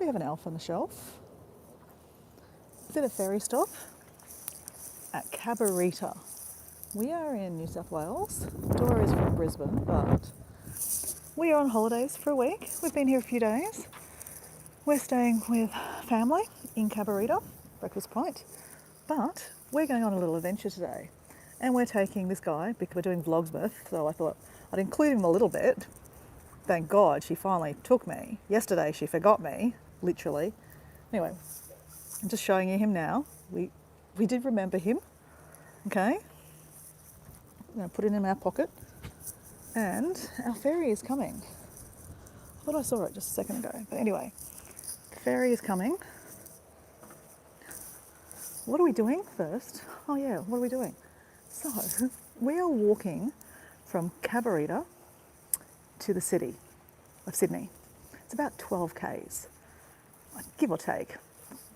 We have an elf on the shelf. Is it a ferry stop? At Cabarita. We are in New South Wales. Dora is from Brisbane, but we are on holidays for a week. We've been here a few days. We're staying with family in Cabarita, Breakfast Point, but we're going on a little adventure today. And we're taking this guy because we're doing Vlogsmith, so I thought I'd include him a little bit. Thank God she finally took me. Yesterday she forgot me, literally. Anyway, I'm just showing you him now. We did remember him, okay? I'm going to put it in our pocket. And our ferry is coming. I thought I saw it just a second ago. But anyway, the ferry is coming. What are we doing first? Oh yeah, what are we doing? So, we are walking from Cabarita to the city of Sydney. It's about 12 k's, give or take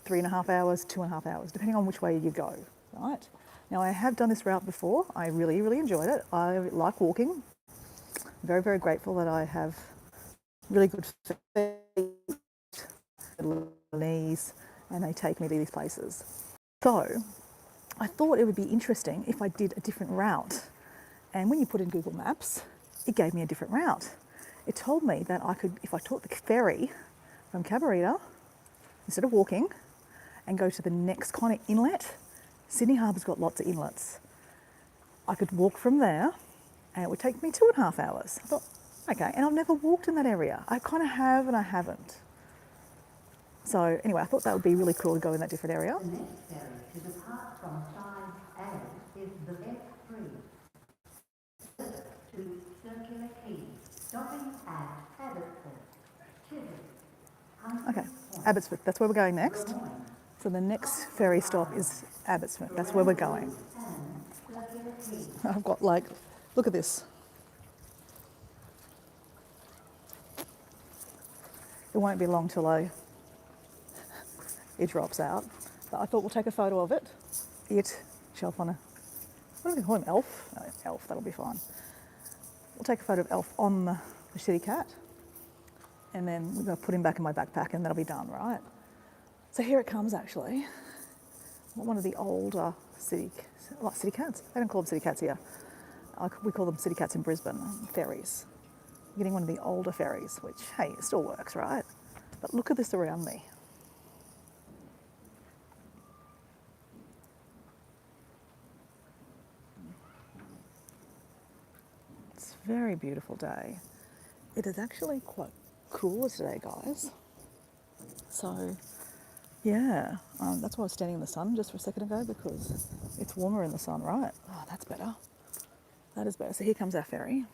3.5 hours, 2.5 hours, depending on which way you go, right? Now, I have done this route before. I really, really enjoyed it. I like walking. Very, very grateful that I have really good feet, knees, and they take me to these places. So, I thought it would be interesting if I did a different route. And when you put in Google Maps, it gave me a different route. It told me that I could, if I took the ferry from Cabarita, instead of walking, and go to the next kind of inlet. Sydney Harbour's got lots of inlets. I could walk from there and it would take me 2.5 hours. I thought, okay, and I've never walked in that area. I kind of have and I haven't. So anyway, I thought that would be really cool to go in that different area. The next ferry to depart from side A is the F3 to Circular Quay, stopping at Abbotsford, Chiswick. Okay, Abbotsford, that's where we're going next. So the next ferry stop is Abbotsford, that's where we're going. I've got like, look at this. It won't be long till it drops out. But I thought we'll take a photo of it. Shelf on a, what do we call him, Elf? No, Elf, that'll be fine. We'll take a photo of Elf on the city cat. And then we're going to put him back in my backpack and that'll be done, right? So here it comes, actually. One of the older city cats. They don't call them city cats here. We call them city cats in Brisbane, ferries. I'm getting one of the older ferries, which, hey, it still works, right? But look at this around me. It's a very beautiful day. It is actually quite cool today, guys. So, yeah, that's why I was standing in the sun just for a second ago, because it's warmer in the sun, right? Oh, that's better. That is better. So here comes our ferry.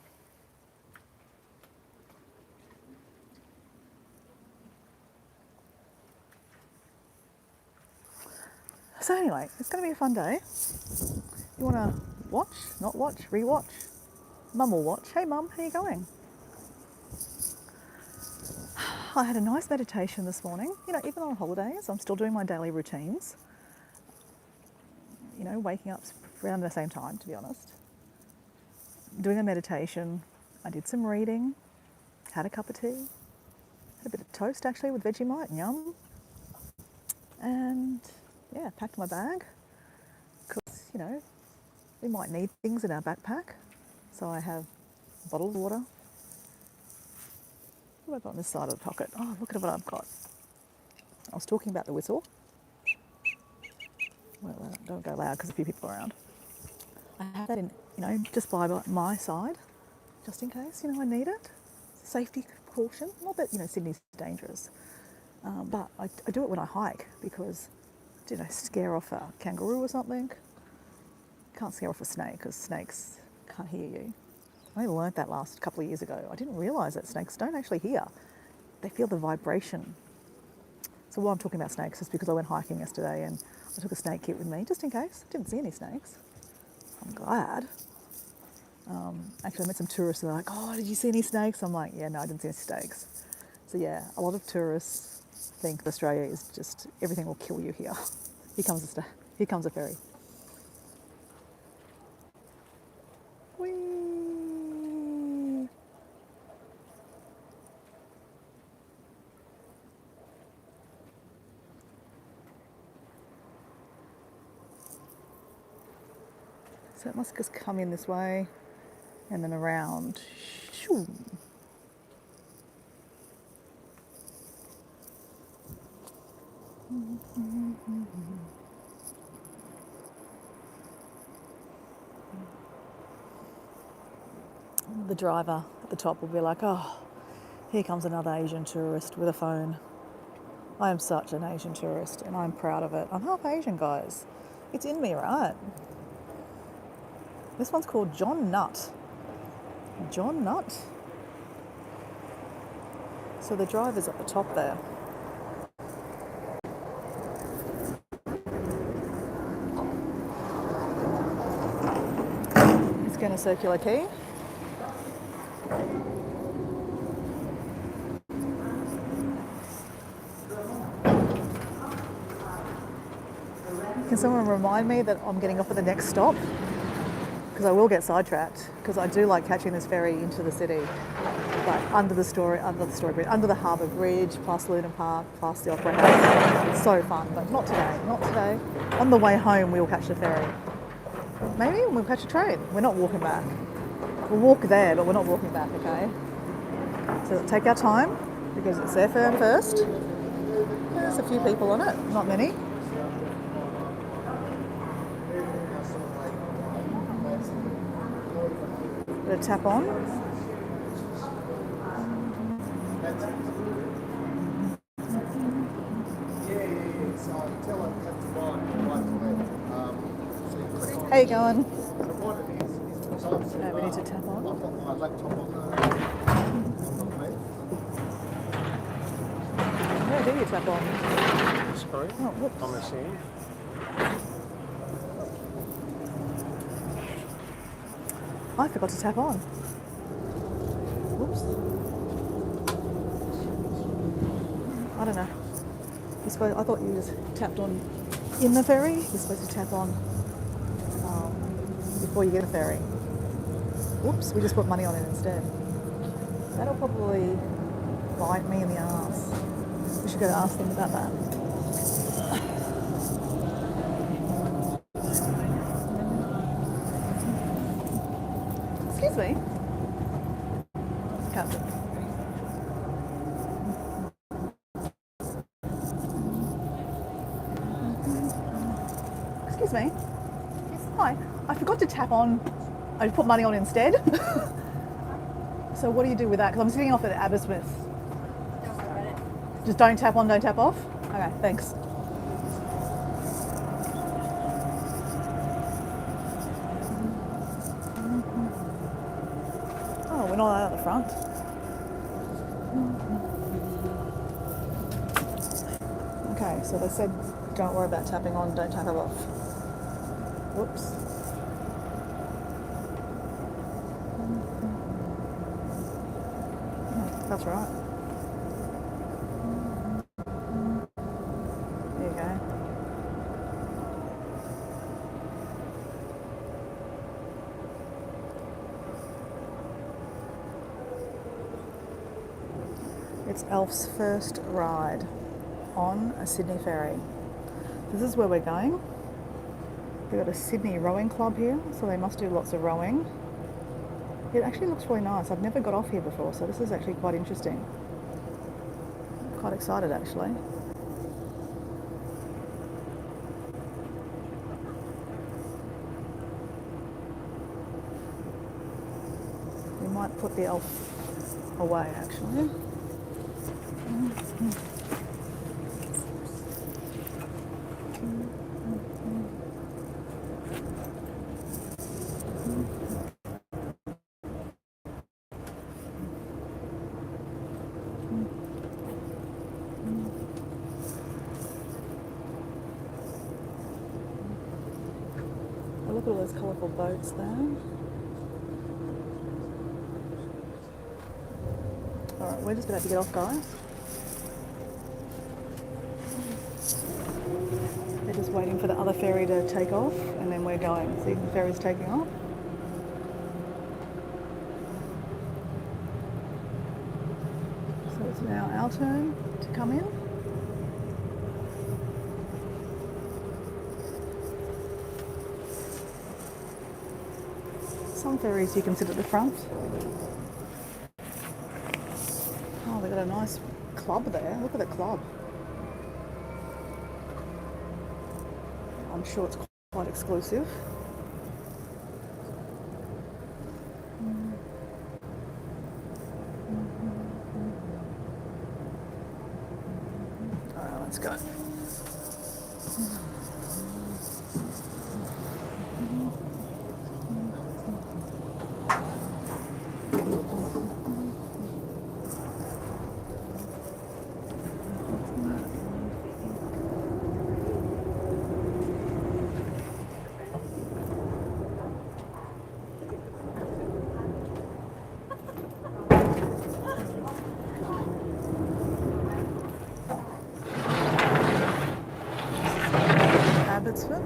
So anyway, it's going to be a fun day. You want to watch, not watch, re-watch? Mum will watch. Hey Mum, how you going? I had a nice meditation this morning. You know, even on holidays, I'm still doing my daily routines. You know, waking up around the same time, to be honest. Doing a meditation. I did some reading, had a cup of tea, had a bit of toast actually with Vegemite, yum. And yeah, packed my bag because, you know, we might need things in our backpack. So I have a bottle of water. What have I got on this side of the pocket? Oh, look at what I've got. I was talking about the whistle. Well, don't go loud because a few people are around. I have that in, you know, just by my side, just in case, you know, I need it. Safety precaution. Not that, you know, Sydney's dangerous, but I do it when I hike because, did I scare off a kangaroo or something? Can't scare off a snake because snakes can't hear you. I only learned that last couple of years ago. I didn't realise that snakes don't actually hear. They feel the vibration. So while I'm talking about snakes, it's because I went hiking yesterday and I took a snake kit with me, just in case. Didn't see any snakes. I'm glad. Actually, I met some tourists who were like, oh, did you see any snakes? I'm like, yeah, no, I didn't see any snakes. So yeah, a lot of tourists think Australia is just, everything will kill you here. Here comes a ferry. Whee! So it must just come in this way and then around. Shoo. The driver at the top will be like, oh, here comes another Asian tourist with a phone. I am such an Asian tourist and I'm proud of it. I'm half Asian, guys. It's in me, right? This one's called John Nut. John Nut? So the driver's at the top there. He's going to circular key. Can someone remind me that I'm getting off at the next stop? Because I will get sidetracked, because I do like catching this ferry into the city, like under the harbour bridge, past Luna Park, past the Opera House. It's so fun, but not today, not today. On the way home, we'll catch the ferry. Maybe we'll catch a train. We're not walking back. We'll walk there, but we're not walking back, okay? So take our time, because it's airfare first. There's a few people on it, not many. Bit of tap on. How you going? No, we need to tap on. Where do you tap on? Sorry? Oh, whoops. On the scene. I forgot to tap on. Whoops. I don't know. I thought you just tapped on in the ferry. You're supposed to tap on before you get a ferry. Whoops, we just put money on it instead. That'll probably bite me in the arse. We should go ask them about that. Excuse me. Captain. Excuse me. Yes. Hi. I forgot to tap on. I put money on instead. So what do you do with that? Because I'm sitting off at Aberystwyth. Don't worry about it. Just don't tap on, don't tap off? Okay, thanks. Oh, we're not out at the front. Okay, so they said don't worry about tapping on, don't tap it off. Whoops. Yeah, that's right. There you go. It's Elf's first ride on a Sydney ferry. This is where we're going. They've got a Sydney rowing club here, so they must do lots of rowing. It actually looks really nice. I've never got off here before, so this is actually quite interesting. I'm quite excited actually. We might put the elf away actually. Look at all those colourful boats there. Alright, we're just about to get off, guys. They're just waiting for the other ferry to take off and then we're going. See, the ferry's taking off. So it's now our turn to come in. ferries you can sit at the front. Oh, they've got a nice club there. Look at the club. I'm sure it's quite exclusive. All right, let's go. Abbotsford.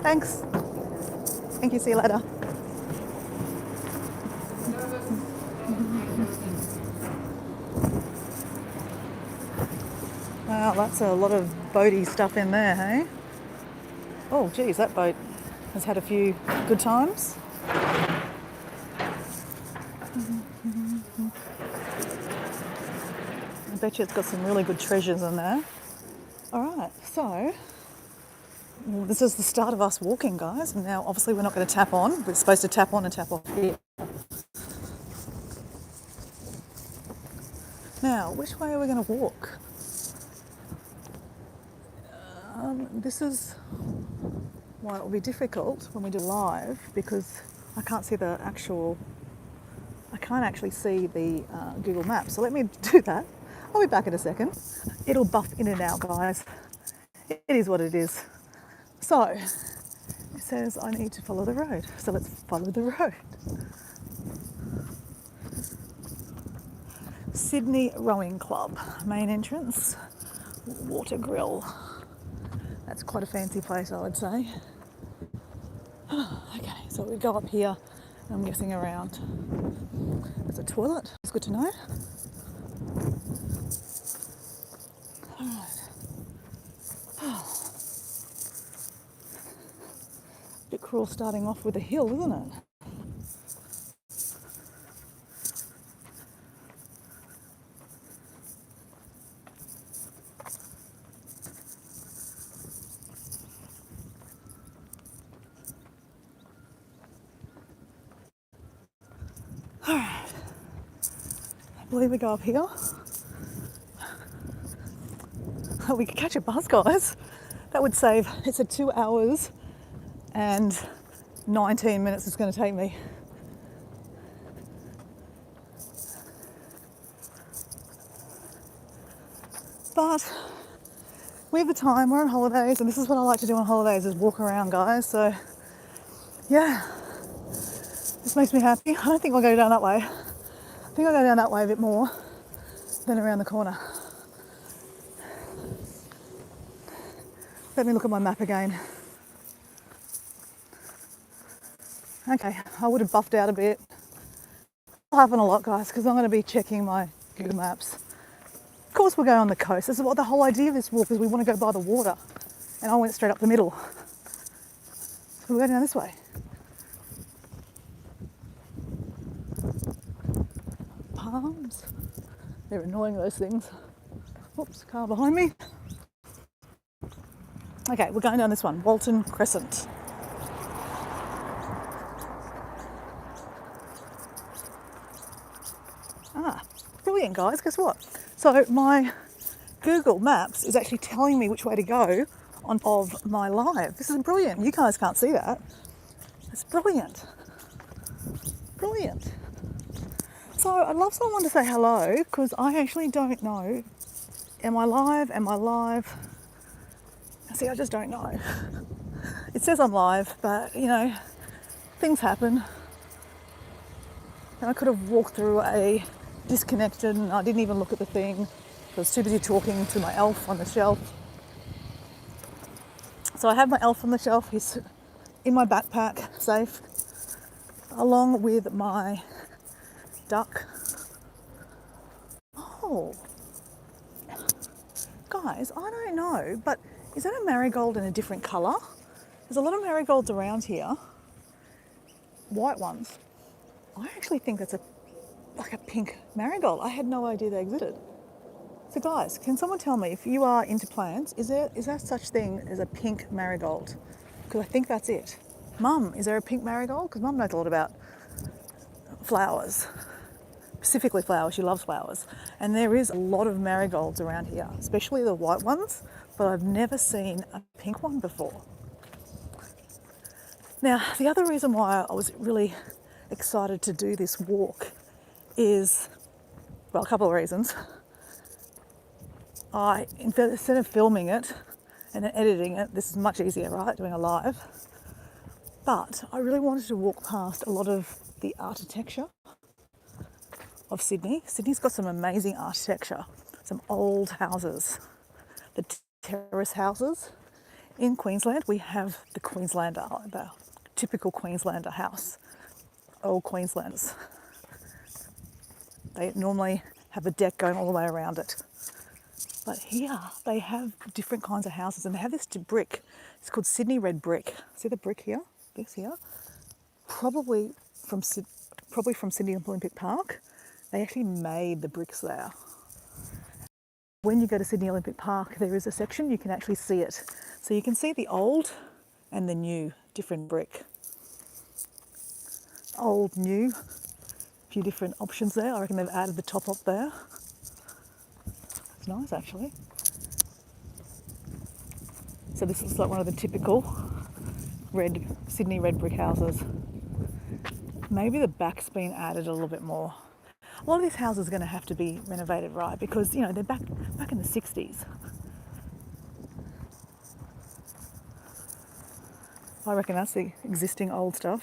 Thanks. Thank you. See you later. Wow, that's a lot of boaty stuff in there, hey? Oh, geez, that boat has had a few good times. I bet you it's got some really good treasures in there. All right, so this is the start of us walking, guys. And now, obviously, we're not going to tap on. We're supposed to tap on and tap off here. Now, which way are we going to walk? This is why it will be difficult when we do live, because I can't actually see the Google Maps. So let me do that. I'll be back in a second. It'll buff in and out, guys. It is what it is. So it says I need to follow the road. So let's follow the road. Sydney Rowing Club, main entrance, water grill. That's quite a fancy place, I would say. Okay, so we go up here, I'm guessing around. There's a toilet, it's good to know. Alright. Bit cruel starting off with a hill, isn't it? Alright. I believe we go up here. Oh, we could catch a bus, guys. That would save, it's at 2 hours and 19 minutes it's going to take me. But we have the time, we're on holidays, and this is what I like to do on holidays, is walk around, guys. So yeah, this makes me happy. I don't think I'll go down that way. I think I'll go down that way a bit more than around the corner. Let me look at my map again. Okay, I would have buffed out a bit. It'll happen a lot, guys, because I'm going to be checking my Google Maps. Of course we'll go on the coast. This is what the whole idea of this walk is. We want to go by the water. And I went straight up the middle. So we'll go down this way. Palms. They're annoying, those things. Oops, car behind me. Okay, we're going down this one, Walton Crescent. Ah, brilliant, guys. Guess what? So my Google Maps is actually telling me which way to go on of my live. This is brilliant. You guys can't see that. It's brilliant. Brilliant. So I'd love someone to say hello, because I actually don't know. Am I live? Am I live? See, I just don't know. It says I'm live, but you know, things happen. And I could have walked through a disconnected and I didn't even look at the thing. I was too busy talking to my elf on the shelf. So I have my elf on the shelf. He's in my backpack, safe, along with my duck. Oh, guys, I don't know, but is that a marigold in a different colour? There's a lot of marigolds around here, white ones. I actually think that's like a pink marigold. I had no idea they existed. So guys, can someone tell me, if you are into plants, is there such thing as a pink marigold? Because I think that's it. Mum, is there a pink marigold? Because Mum knows a lot about flowers, specifically flowers. She loves flowers. And there is a lot of marigolds around here, especially the white ones, but I've never seen a pink one before. Now, the other reason why I was really excited to do this walk is, well, a couple of reasons. Instead of filming it and then editing it, this is much easier, right, doing a live. But I really wanted to walk past a lot of the architecture of Sydney. Sydney's got some amazing architecture, some old houses, the terrace houses. In Queensland, we have the Queenslander, the typical Queenslander house, old Queenslanders. They normally have a deck going all the way around it. But here they have different kinds of houses, and they have this brick. It's called Sydney red brick. See the brick here? This here? Probably from Sydney Olympic Park. They actually made the bricks there. When you go to Sydney Olympic Park, there is a section you can actually see it. So you can see the old and the new, different brick. Old, new, a few different options there. I reckon they've added the top up there. It's nice actually. So this is like one of the typical Sydney red brick houses. Maybe the back's been added a little bit more. A lot of these houses are going to have to be renovated, right? Because, you know, they're back in the 60s. I reckon that's the existing old stuff.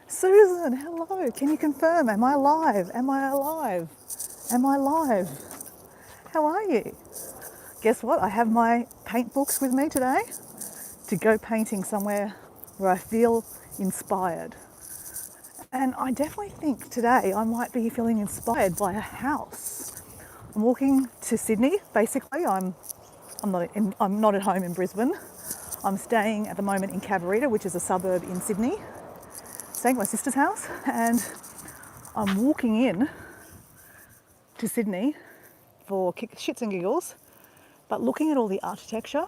Susan, hello. Can you confirm? Am I live? Am I alive? Am I live? How are you? Guess what? I have my paint books with me today to go painting somewhere where I feel inspired. And I definitely think today I might be feeling inspired by a house. I'm walking to Sydney. Basically, I'm not at home in Brisbane. I'm staying at the moment in Cabarita, which is a suburb in Sydney. Staying at my sister's house, and I'm walking in to Sydney for shits and giggles, but looking at all the architecture,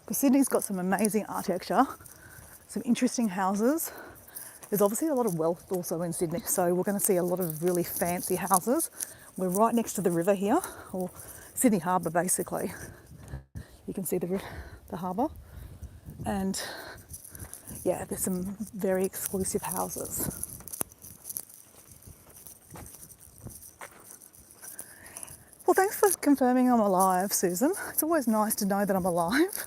because Sydney's got some amazing architecture, some interesting houses. There's obviously a lot of wealth also in Sydney, so we're going to see a lot of really fancy houses. We're right next to the river here, or Sydney Harbour basically. You can see the harbour, and yeah, there's some very exclusive houses. Well, thanks for confirming I'm alive, Susan. It's always nice to know that I'm alive.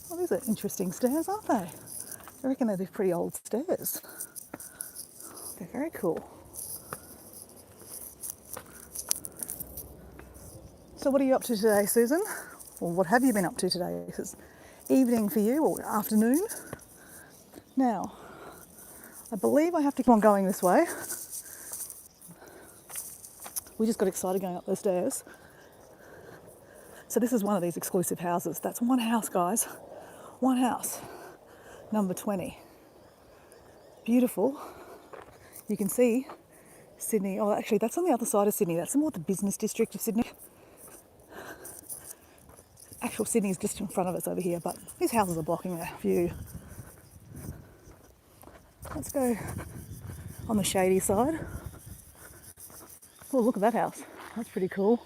Well, these are interesting stairs, aren't they? I reckon they're pretty old stairs. They're very cool. So what are you up to today, Susan? Or what have you been up to today? It's evening for you, or afternoon. Now, I believe I have to keep on going this way. We just got excited going up those stairs. So this is one of these exclusive houses. That's one house, guys. One house. Number 20. Beautiful. You can see Sydney. Oh, actually, that's on the other side of Sydney. That's more the business district of Sydney. Actual Sydney is just in front of us over here, but these houses are blocking our view. Let's go on the shady side. Oh, look at that house. That's pretty cool.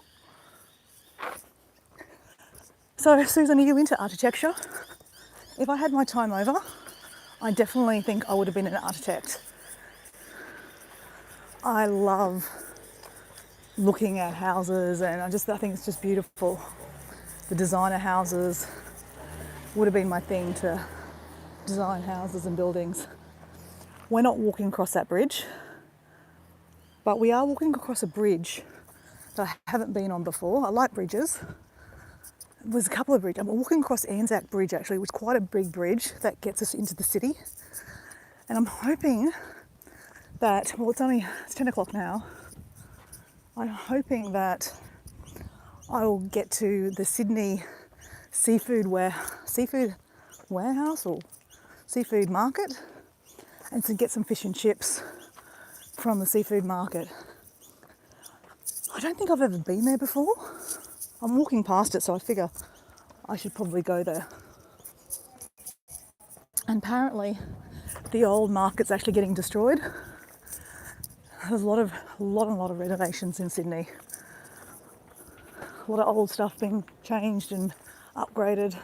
So, Susan, are you into architecture? If I had my time over, I definitely think I would have been an architect. I love looking at houses, and I think it's just beautiful. The designer houses would have been my thing, to design houses and buildings. We're not walking across that bridge, but we are walking across a bridge that I haven't been on before. I like bridges. There's a couple of bridges. I'm walking across Anzac Bridge actually, which is quite a big bridge that gets us into the city. And I'm hoping that, well, it's 10 o'clock now. I'm hoping that I will get to the Sydney seafood warehouse or seafood market and to get some fish and chips from the seafood market. I don't think I've ever been there before. I'm walking past it, so I figure I should probably go there. And apparently the old market's actually getting destroyed. There's a lot of renovations in Sydney. A lot of old stuff being changed and upgraded.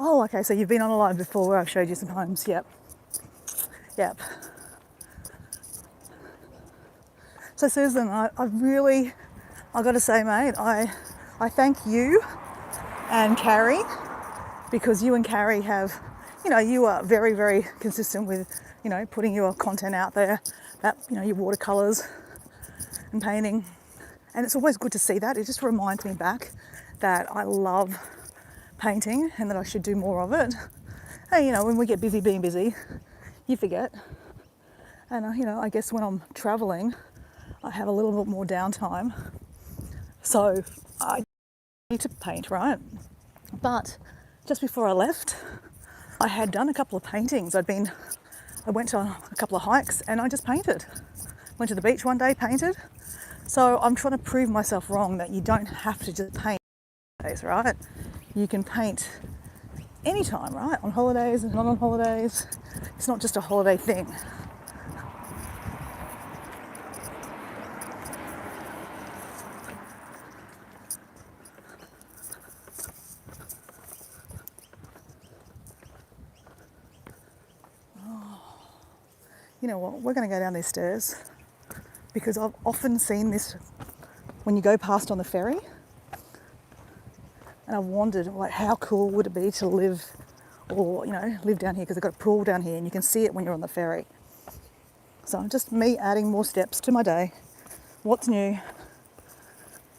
Oh, okay, so you've been on a live before where I've showed you some homes. Yep. So Susan, I got to say, mate, I thank you and Carrie, because you and Carrie have, you are very, very consistent with, putting your content out there, that, your watercolours and painting. And it's always good to see that. It just reminds me back that I love painting and that I should do more of it. Hey, when we get busy being busy, you forget. And, I guess when I'm travelling, I have a little bit more downtime. So I need to paint, right? But just before I left, I had done a couple of paintings. I went on a couple of hikes and I just painted. Went to the beach one day, painted. So I'm trying to prove myself wrong that you don't have to just paint, right? You can paint anytime, right? On holidays and not on holidays. It's not just a holiday thing. You know what, we're going to go down these stairs because I've often seen this when you go past on the ferry, and I've wondered, like, how cool would it be to live down here, because they've got a pool down here and you can see it when you're on the ferry. So just me adding more steps to my day. What's new?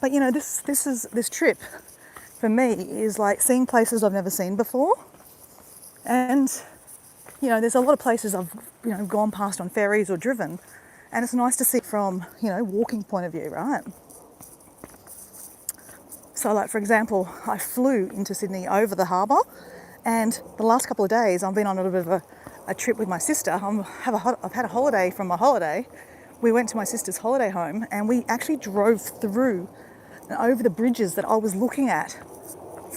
But this trip for me is like seeing places I've never seen before, and there's a lot of places I've, gone past on ferries or driven, and it's nice to see from, walking point of view, right? So like, for example, I flew into Sydney over the harbour, and the last couple of days I've been on a little bit of a trip with my sister. I've had a holiday from my holiday. We went to my sister's holiday home and we actually drove through and over the bridges that I was looking at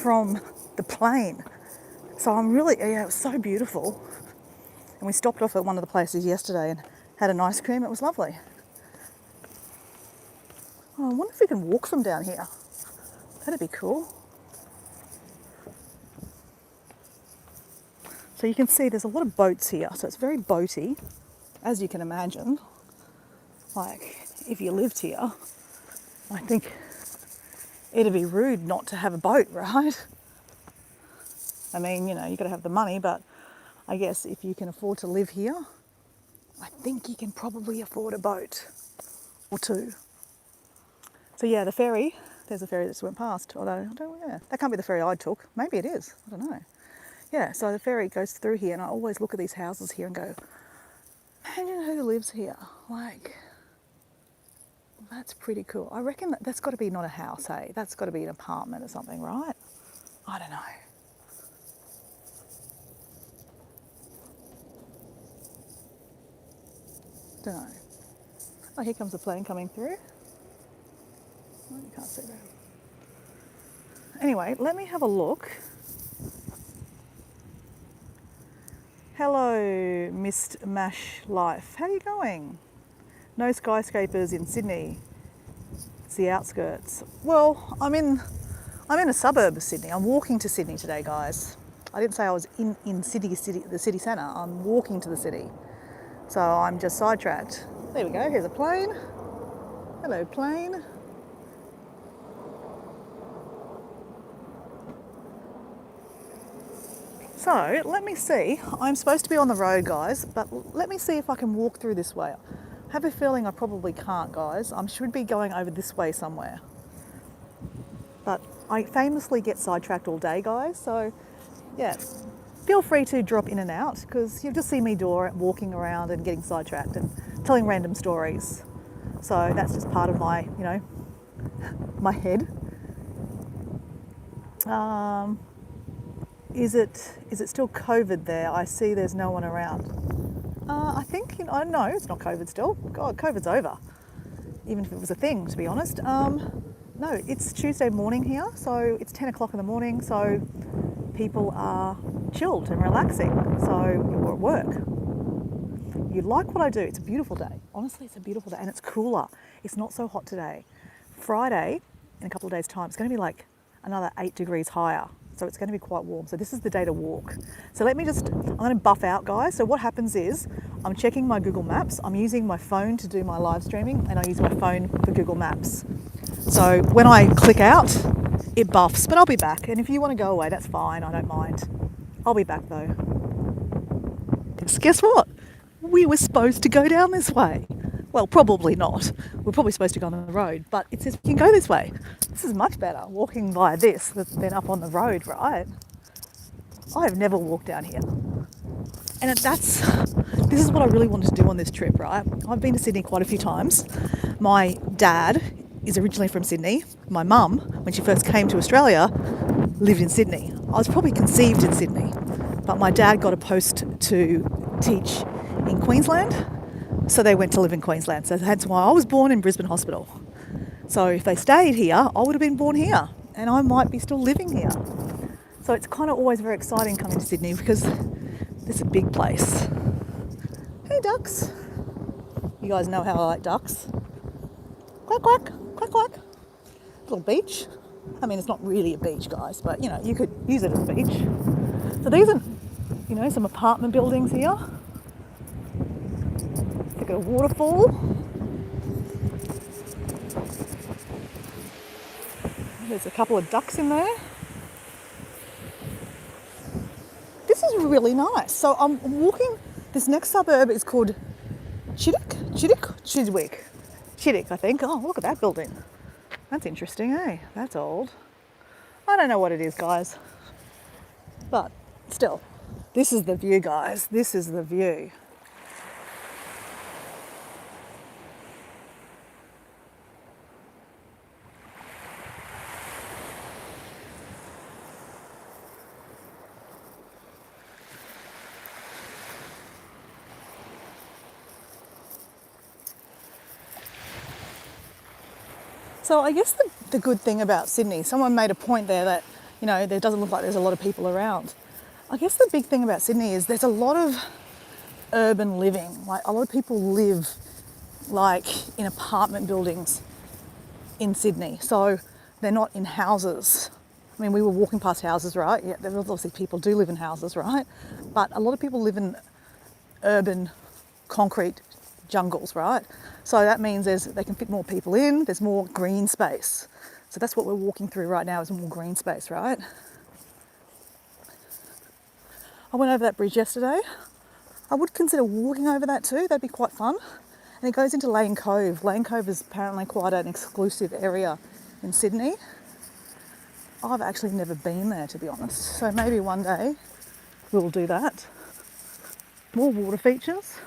from the plane. So it was so beautiful. And we stopped off at one of the places yesterday and had an ice cream. It was lovely. Oh, I wonder if we can walk from down here. That'd be cool. So you can see there's a lot of boats here. So it's very boaty, as you can imagine. Like, if you lived here, I think it'd be rude not to have a boat, right? I mean, you got to have the money, but I guess if you can afford to live here, I think you can probably afford a boat or two. So yeah, the ferry, there's a ferry that just went past, although that can't be the ferry I took. Maybe it is, I don't know. Yeah, so the ferry goes through here and I always look at these houses here and go, imagine who lives here. Like, that's pretty cool. I reckon that's got to be not a house, hey? That's got to be an apartment or something, right? I don't know. Don't know. Oh, here comes the plane coming through. Oh, you can't see that. Anyway, let me have a look. Hello, Mist Mash Life. How are you going? No skyscrapers in Sydney. It's the outskirts. Well, I'm in a suburb of Sydney. I'm walking to Sydney today, guys. I didn't say I was in the city centre. I'm walking to the city. So I'm just sidetracked. There we go, here's a plane. Hello, plane. So let me see. I'm supposed to be on the road, guys, but let me see if I can walk through this way. have a feeling I probably can't, guys. I should be going over this way somewhere. But I famously get sidetracked all day, guys, so yeah, feel free to drop in and out because you'll just see me walking around and getting sidetracked and telling random stories. So that's just part of my, my head. Is it still COVID there? I see there's no one around. I think, no, it's not COVID still. God, COVID's over. Even if it was a thing, to be honest. No, it's Tuesday morning here, so it's 10 o'clock in the morning, so people are chilled and relaxing, so we're at work. You like what I do. It's a beautiful day. Honestly, it's a beautiful day, and it's cooler. It's not so hot today. Friday, in a couple of days' time, it's going to be like another 8 degrees higher, so it's going to be quite warm. So this is the day to walk. So I'm going to buff out, guys. So what happens is I'm checking my Google Maps. I'm using my phone to do my live streaming, and I use my phone for Google Maps. So when I click out, it buffs, but I'll be back. And if you want to go away, that's fine. I don't mind. I'll be back though. Guess what? We were supposed to go down this way. Well, probably not. We're probably supposed to go on the road, but it says we can go this way. This is much better, walking via this than up on the road, right? I have never walked down here. And this is what I really wanted to do on this trip, right? I've been to Sydney quite a few times. My dad is originally from Sydney. My mum, when she first came to Australia, lived in Sydney. I was probably conceived in Sydney, but my dad got a post to teach in Queensland, so they went to live in Queensland. So that's why I was born in Brisbane Hospital. So if they stayed here, I would have been born here, and I might be still living here. So it's kind of always very exciting coming to Sydney because it's a big place. Hey ducks. You guys know how I like ducks. Quack, quack, quack, quack. Little beach. I mean, it's not really a beach, guys, but you could use it as a beach. So these are, some apartment buildings here. Look at a waterfall. There's a couple of ducks in there. This is really nice. So I'm walking, this next suburb is called Chidwick, I think. Oh, look at that building. That's interesting, eh? That's old. I don't know what it is, guys. But still, this is the view, guys. This is the view. So I guess the good thing about Sydney, someone made a point there that, there doesn't look like there's a lot of people around. I guess the big thing about Sydney is there's a lot of urban living. Like a lot of people live like in apartment buildings in Sydney. So they're not in houses. I mean, we were walking past houses, right? Yeah, there's obviously people do live in houses, right? But a lot of people live in urban concrete jungles, right? So that means they can fit more people in, there's more green space. So that's what we're walking through right now, is more green space, right? I went over that bridge yesterday. I would consider walking over that too, that'd be quite fun. And it goes into Lane Cove. Lane Cove is apparently quite an exclusive area in Sydney. I've actually never been there, to be honest. So maybe one day we'll do that. More water features.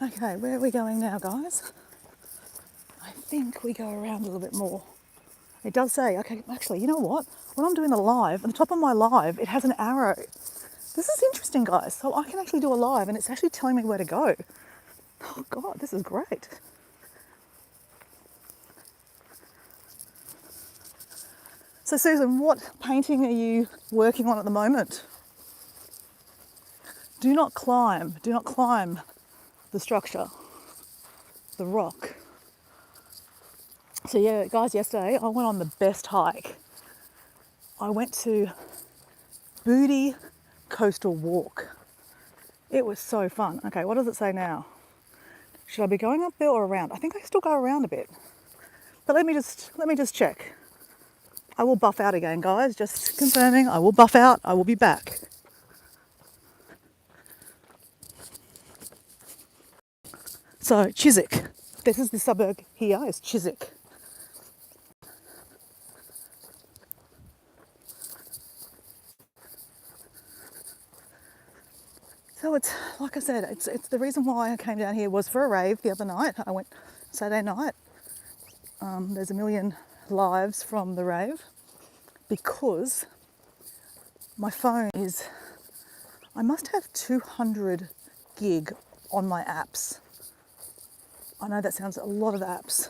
Okay, where are we going now, guys? I think we go around a little bit more. It does say, okay, actually, you know what? When I'm doing the live, at the top of my live, it has an arrow. This is interesting, guys. So I can actually do a live and it's actually telling me where to go. Oh God, this is great. So Susan, what painting are you working on at the moment? Do not climb the structure, the rock. So yeah, guys, yesterday I went on the best hike. I went to Booty Coastal Walk. It was so fun. Okay, what does it say now? Should I be going up there or around? I think I still go around a bit. But let me just check. I will buff out again, guys. Just confirming, I will buff out. I will be back. So Chiswick, this is the suburb here, is Chiswick. So it's, like I said, it's the reason why I came down here was for a rave the other night. I went Saturday night. There's a million lives from the rave because my phone is, I must have 200 gig on my apps. I know that sounds a lot of apps.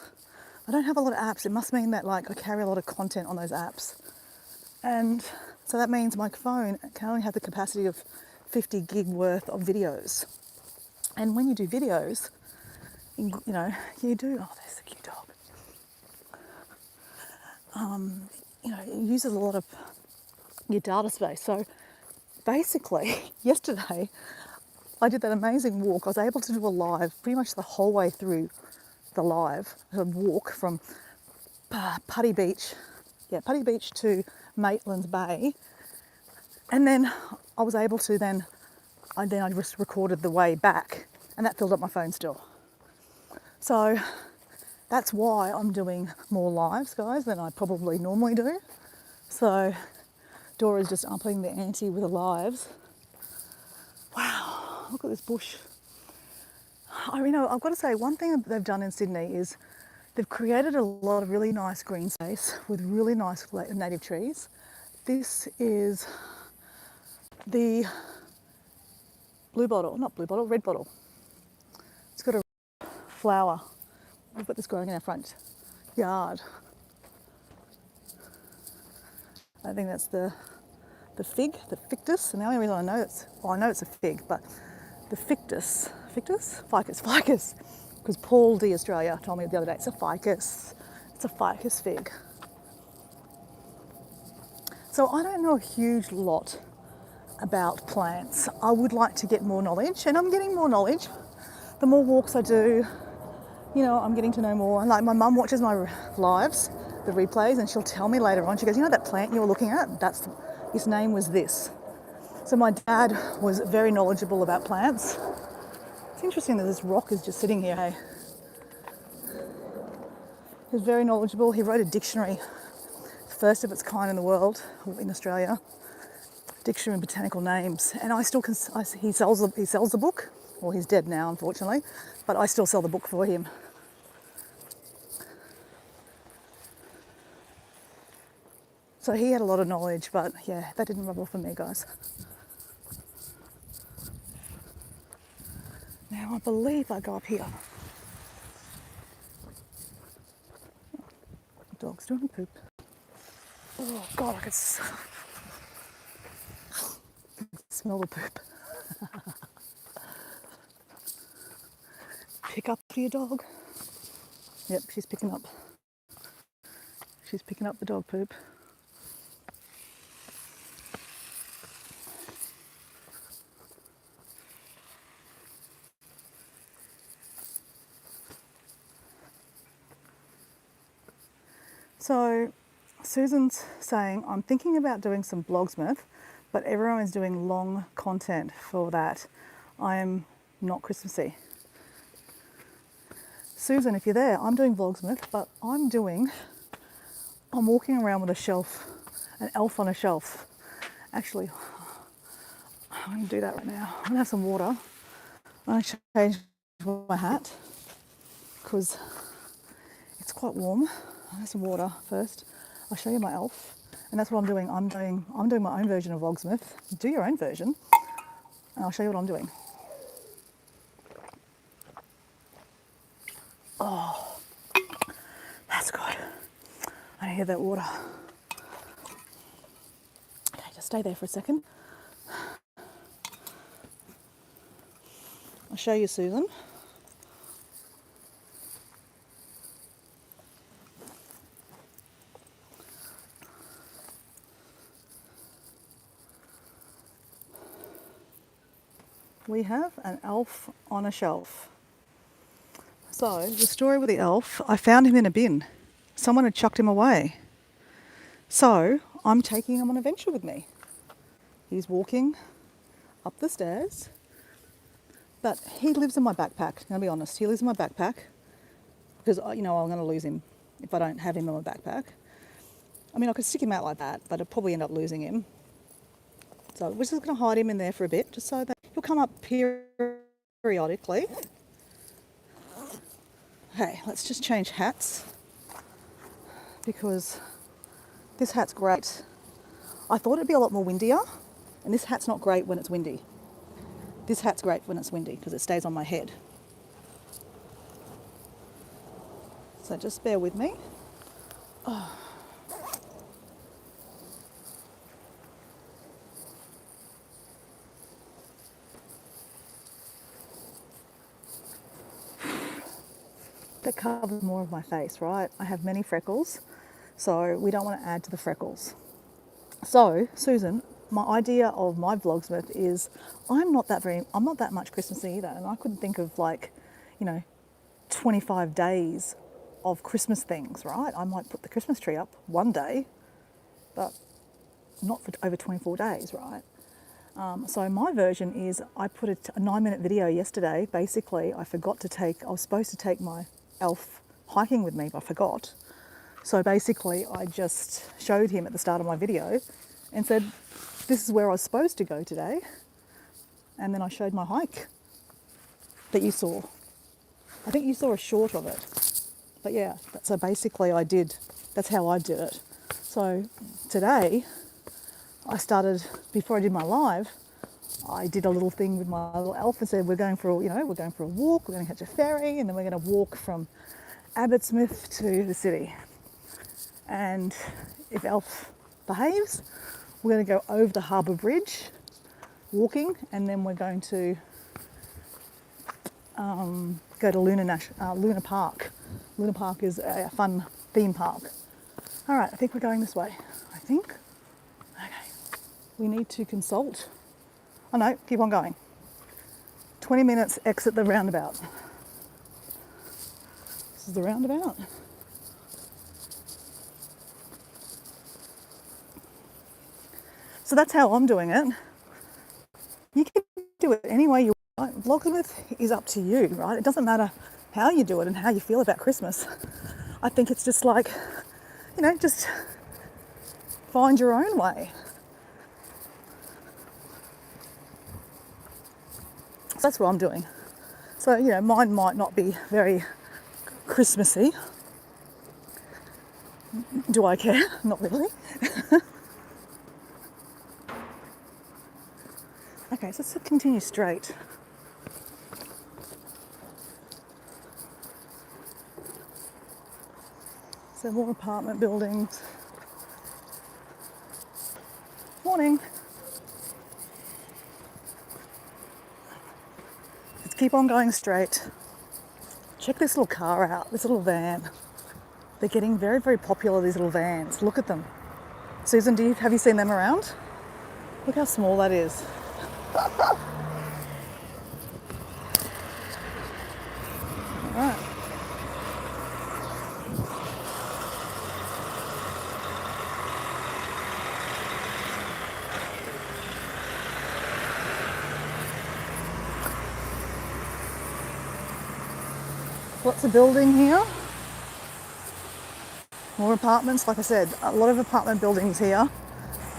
I don't have a lot of apps. It must mean that like I carry a lot of content on those apps. And so that means my phone can only have the capacity of 50 gig worth of videos. And when you do videos, you know, you do, oh, there's a cute dog. You know, it uses a lot of your data space. So basically, yesterday, I did that amazing walk. I was able to do a live pretty much the whole way through the live, a walk from Putty Beach to Maitland's Bay. And then I was able to I just recorded the way back, and that filled up my phone still. So that's why I'm doing more lives, guys, than I probably normally do. So Dora's just upping the ante with the lives. Wow, look at this bush. You know, I've got to say, one thing they've done in Sydney is they've created a lot of really nice green space with really nice native trees. This is the red bottle. It's got a flower. We've got this growing in our front yard. I think that's the fig, the ficus. And the only reason I know I know it's a fig, but the ficus, because Paul D. Australia told me the other day it's a ficus fig. So I don't know a huge lot about plants. I would like to get more knowledge, and I'm getting more knowledge. The more walks I do, you know, I'm getting to know more. And like my mum watches my lives, the replays, and she'll tell me later on, she goes, you know that plant you were looking at? His name was this. So my dad was very knowledgeable about plants. It's interesting that this rock is just sitting here, hey? He was very knowledgeable. He wrote a dictionary, first of its kind in the world, in Australia, dictionary of botanical names. And I still can, he sells the book. Well, he's dead now, unfortunately, but I still sell the book for him. So he had a lot of knowledge, but yeah, that didn't rub off on me, guys. Now I believe I go up here. The dog's doing a poop. Oh God, I can smell the poop. Pick up for your dog. Yep, she's picking up the dog poop. So Susan's saying, I'm thinking about doing some Blogsmith, but everyone is doing long content for that. I am not Christmassy. Susan, if you're there, I'm doing Vlogsmith, but I'm walking around with a shelf, an elf on a shelf. Actually, I'm going to do that right now. I'm going to have some water. I'm going to change my hat because it's quite warm. I'll have some water first. I'll show you my elf, and that's what I'm doing. I'm doing my own version of Vlogsmith. Do your own version, and I'll show you what I'm doing. Oh, that's good. I hear that water. Okay, just stay there for a second. I'll show you Susan. We have an elf on a shelf. So the story with the elf, I found him in a bin. Someone had chucked him away. So I'm taking him on a venture with me. He's walking up the stairs But he lives in my backpack. I'm going to be honest. He lives in my backpack because, I'm going to lose him if I don't have him in my backpack. I mean, I could stick him out like that, but I'd probably end up losing him. So we're just going to hide him in there for a bit, just so that he'll come up periodically. Okay, let's just change hats because this hat's great. I thought it'd be a lot more windier, and this hat's not great when it's windy. This hat's great when it's windy because it stays on my head. So just bear with me. Oh. That covers more of my face, right? I have many freckles, so we don't want to add to the freckles. So, Susan, my idea of my Vlogsmith is I'm not that much Christmassy either, and I couldn't think of 25 days of Christmas things, right? I might put the Christmas tree up one day, but not for over 24 days, right? So my version is I put a 9-minute video yesterday. Basically, I was supposed to take my elf hiking with me, but I forgot. So basically, I just showed him at the start of my video and said, this is where I was supposed to go today. And then I showed my hike that you saw. I think you saw a short of it. But yeah, so basically that's how I did it. So today, before I did my live, I did a little thing with my little elf and said, we're going for a walk, we're going to catch a ferry, and then we're going to walk from Abbotsmith to the city. And if Elf behaves, we're going to go over the Harbour Bridge, walking, and then we're going to go to Luna Park. Luna Park is a fun theme park. All right, I think we're going this way. I think. Okay. We need to consult. Oh no, keep on going. 20 minutes, exit the roundabout. This is the roundabout. So that's how I'm doing it. You can do it any way you want. Vlogmas is up to you, right? It doesn't matter how you do it and how you feel about Christmas. I think it's just just find your own way. So that's what I'm doing. So, mine might not be very Christmassy. Do I care? Not really. Okay, so let's continue straight. So more apartment buildings. Morning. Let's keep on going straight. Check this little car out, this little van. They're getting very, very popular, these little vans. Look at them. Susan, have you seen them around? Look how small that is. All right. Lots of building here. More apartments, like I said, a lot of apartment buildings here.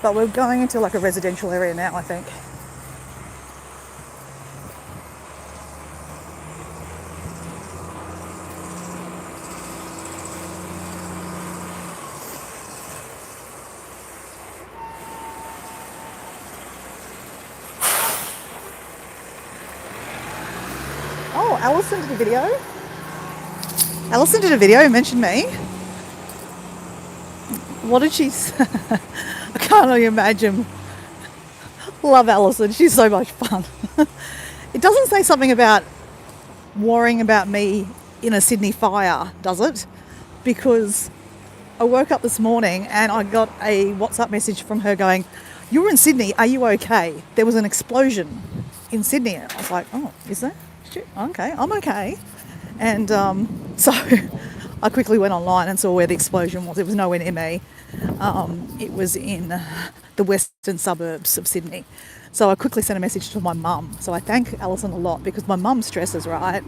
But we're going into a residential area now, I think. Oh, Alison did a video. Alison did a video and mentioned me. What did she say? I can't really imagine. Love Alison. She's so much fun. It doesn't say something about worrying about me in a Sydney fire, does it? Because I woke up this morning and I got a WhatsApp message from her going, "You're in Sydney, are you okay? There was an explosion in Sydney." I was like, "Oh, is there? Okay, I'm okay." And so I quickly went online and saw where the explosion was. It was nowhere near me. It was in the western suburbs of Sydney. So I quickly sent a message to my mum. So I thank Alison a lot because my mum stresses, right?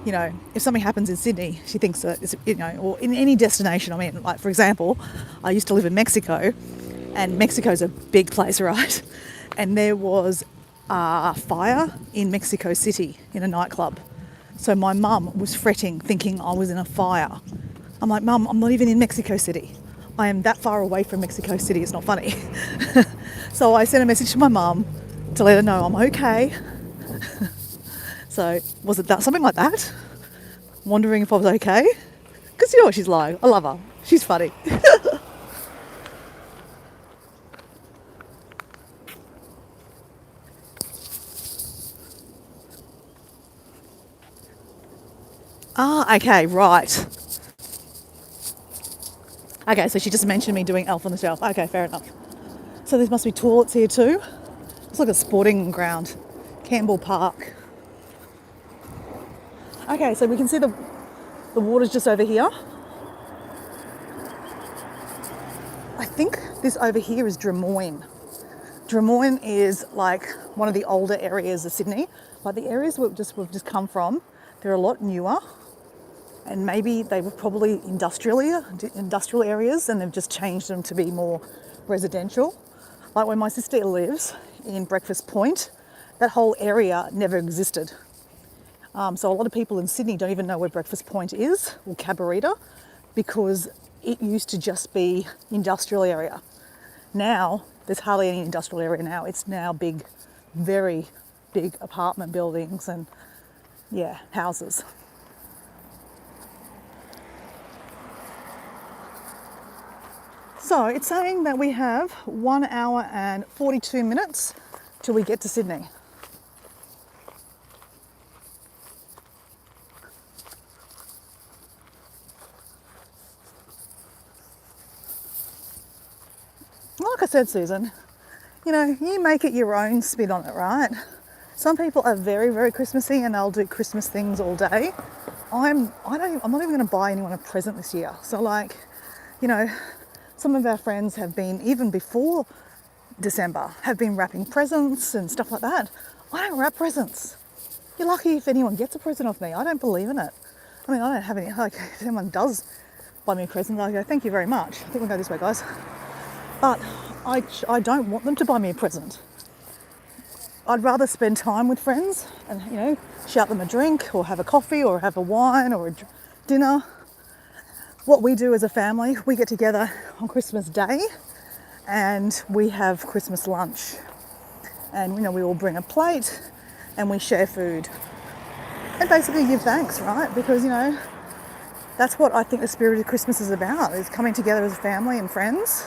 You know, if something happens in Sydney, she thinks that it's, you know, or in any destination I'm in. Like, for example, I used to live in Mexico, and Mexico's a big place, right? And there was a fire in Mexico City in a nightclub. So my mum was fretting, thinking I was in a fire. I'm like, Mum, I'm not even in Mexico City. I am that far away from Mexico City, it's not funny. So I sent a message to my mum to let her know I'm okay. So was it that, something like that? Wondering if I was okay? Because you know what she's like. I love her. She's funny. Ah, okay, right. Okay, so she just mentioned me doing Elf on the Shelf. Okay, fair enough. So there must be toilets here too. It's like a sporting ground. Campbell Park. Okay, so we can see the water's just over here. I think this over here is Drummoyne. Drummoyne is like one of the older areas of Sydney. Like the areas we've just come from, they're a lot newer, and maybe they were probably industrial areas, and they've just changed them to be more residential. Like where my sister lives in Breakfast Point, that whole area never existed. So a lot of people in Sydney don't even know where Breakfast Point is, or Cabarita, because it used to just be industrial area. Now, there's hardly any industrial area now. It's now big, very big apartment buildings and, yeah, houses. So it's saying that we have 1 hour and 42 minutes till we get to Sydney. Like I said, Susan, you know, you make it your own spin on it, right? Some people are very, very Christmassy and they'll do Christmas things all day. I'm not even going to buy anyone a present this year. So like, you know, some of our friends have been, even before December, have been wrapping presents and stuff like that. I don't wrap presents. You're lucky if anyone gets a present off me. I don't believe in it. I mean, I don't have any, like, if someone does buy me a present, I go, thank you very much. I think we'll go this way, guys. But I don't want them to buy me a present. I'd rather spend time with friends and, you know, shout them a drink or have a coffee or have a wine or a dinner. What we do as a family, we get together on Christmas Day and we have Christmas lunch. And, you know, we all bring a plate and we share food. And basically give thanks, right? Because, you know, that's what I think the spirit of Christmas is about, is coming together as a family and friends.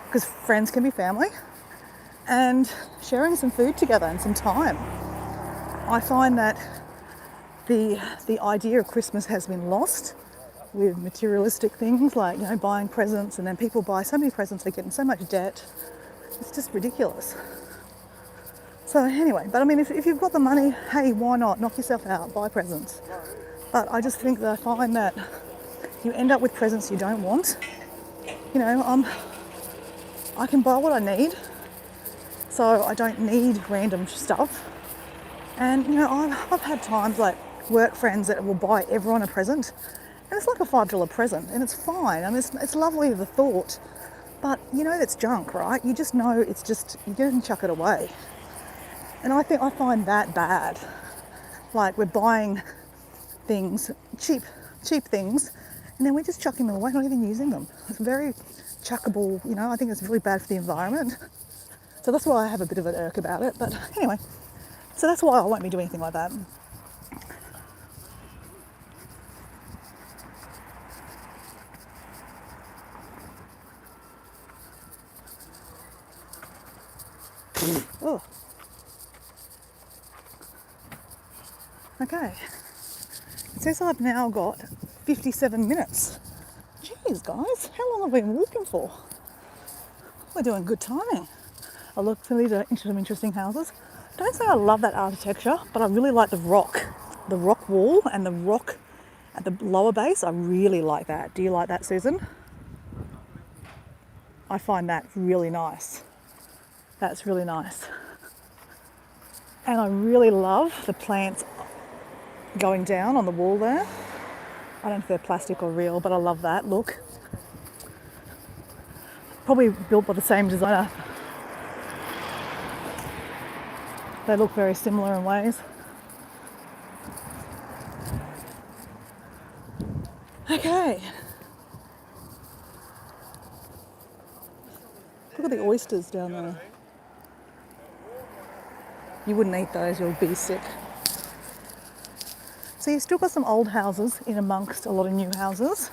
Because friends can be family, and sharing some food together and some time. I find that the idea of Christmas has been lost with materialistic things like, you know, buying presents, and then people buy so many presents, they get in so much debt. It's just ridiculous. So anyway, but I mean, if you've got the money, hey, why not? Knock yourself out, buy presents. But I just think that I find that you end up with presents you don't want. You know, I can buy what I need, so I don't need random stuff. And, you know, I've had times like work friends that will buy everyone a present, and it's like a $5 present, and it's fine. I mean, it's lovely, the thought, but you know that's junk, right? You just know it's just, you get it and chuck it away. And I find that bad. Like we're buying things, cheap things, and then we're just chucking them away, not even using them. It's very chuckable, you know. I think it's really bad for the environment. So that's why I have a bit of an irk about it. But anyway, so that's why I won't be doing anything like that. Oh. Okay. It says I've now got 57 minutes. Jeez, guys, how long have we been walking for? We're doing good timing. I looked for some interesting houses. Don't say I love that architecture, but I really like the rock wall and the rock at the lower base. I really like that. Do you like that, Susan? I find that really nice. That's really nice. And I really love the plants going down on the wall there. I don't know if they're plastic or real, but I love that look. Probably built by the same designer. They look very similar in ways. Okay. Look at the oysters down there. You wouldn't eat those, you'll be sick. So you've still got some old houses in amongst a lot of new houses.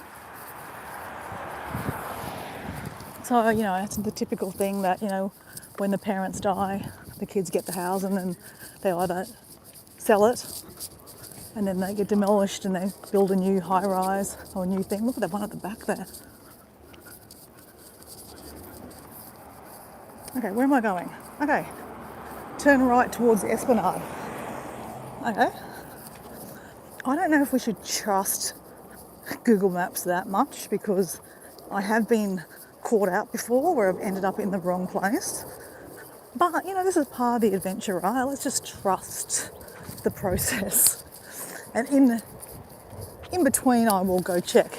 So, you know, it's the typical thing that, you know, when the parents die, the kids get the house and then they either sell it and then they get demolished and they build a new high rise or a new thing. Look at that one at the back there. Okay, where am I going? Okay, turn right towards the Esplanade. Okay. I don't know if we should trust Google Maps that much because I have been caught out before where I've ended up in the wrong place. But, you know, this is part of the adventure, right? Let's just trust the process. And in between, I will go check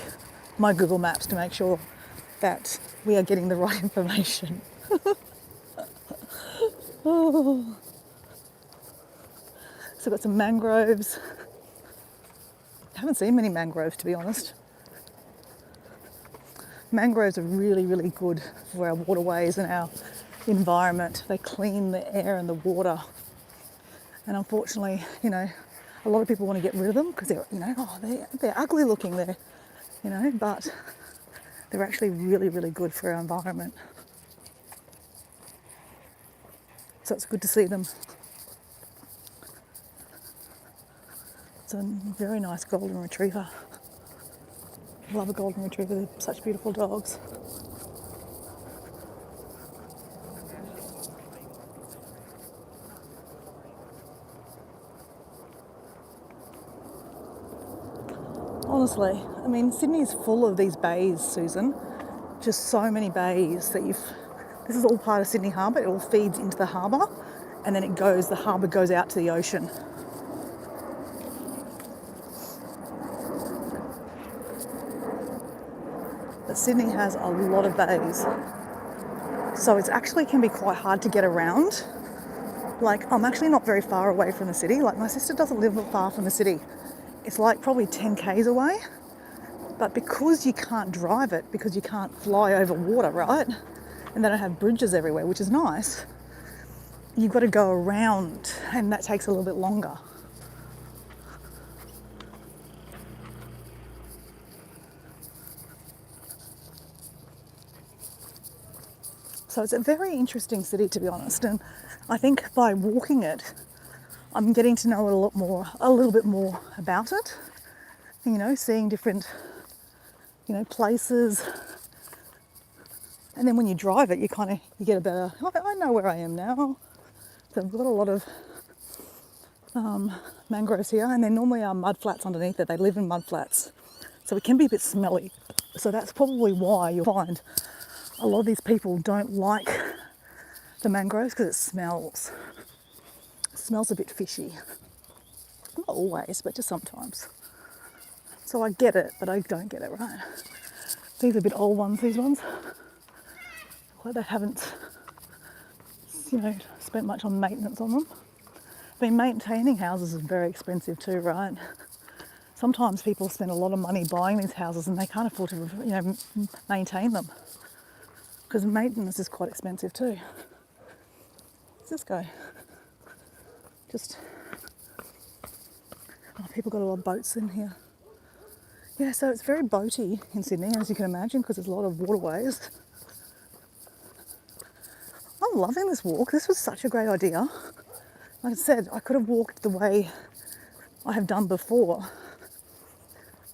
my Google Maps to make sure that we are getting the right information. Oh. So got some mangroves. I haven't seen many mangroves, to be honest. Mangroves are really, really good for our waterways and our environment. They clean the air and the water. And unfortunately, you know, a lot of people want to get rid of them because they're, you know, they're ugly looking there, you know, but they're actually really, really good for our environment. So it's good to see them. It's a very nice golden retriever. Love a golden retriever, they're such beautiful dogs. Honestly, I mean, Sydney's full of these bays, Susan. Just so many bays that this is all part of Sydney Harbour. It all feeds into the harbour and then the harbour goes out to the ocean. But Sydney has a lot of bays. So it actually can be quite hard to get around. Like, I'm actually not very far away from the city. Like, my sister doesn't live far from the city. It's like probably 10 k's away. But because you can't drive it, because you can't fly over water, right? And they don't have bridges everywhere, which is nice. You've got to go around, and that takes a little bit longer. So it's a very interesting city, to be honest. And I think by walking it, I'm getting to know it a little bit more about it. You know, seeing different, you know, places. And then when you drive it, you get a better, I know where I am now. So I've got a lot of mangroves here, and there normally are mud flats underneath it. They live in mud flats. So it can be a bit smelly. So that's probably why you'll find a lot of these people don't like the mangroves because it smells. It smells a bit fishy. Not always, but just sometimes. So I get it, but I don't get it, right? These are a bit old ones, these ones. Like they haven't, you know, spent much on maintenance on them. I mean, maintaining houses is very expensive too, right? Sometimes people spend a lot of money buying these houses and they can't afford to, you know, maintain them. Because maintenance is quite expensive too. Where's this go? People got a lot of boats in here. Yeah, so it's very boaty in Sydney, as you can imagine, because there's a lot of waterways. I'm loving this walk. This was such a great idea. Like I said, I could have walked the way I have done before,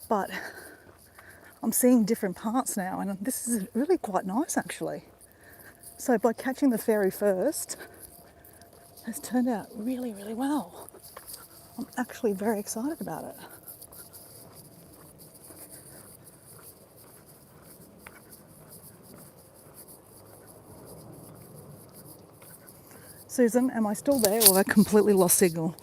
but I'm seeing different parts now, and this is really quite nice, actually. So by catching the ferry first, it's turned out really, really well. I'm actually very excited about it. Susan, am I still there or have I completely lost signal?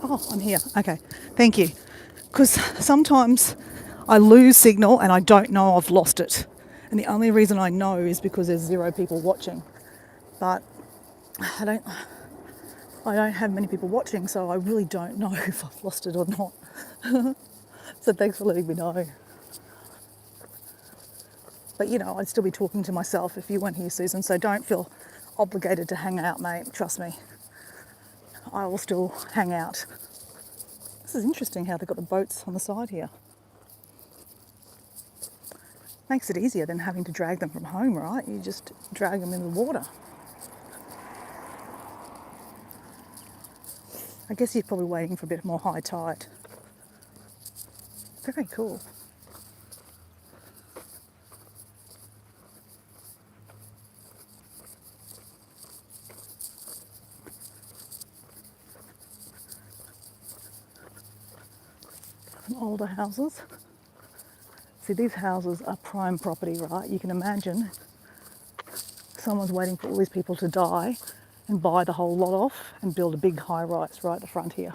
Oh, I'm here. Okay, thank you. Because sometimes I lose signal and I don't know I've lost it. And the only reason I know is because there's 0 people watching. But I don't have many people watching, so I really don't know if I've lost it or not. So thanks for letting me know. But you know, I'd still be talking to myself if you weren't here, Susan, so don't feel obligated to hang out, mate. Trust me. I will still hang out. This is interesting how they've got the boats on the side here. Makes it easier than having to drag them from home, right? You just drag them in the water. I guess you're probably waiting for a bit more high tide. Very cool. Some older houses. See, these houses are prime property, right? You can imagine someone's waiting for all these people to die and buy the whole lot off and build a big high rise right at the front here.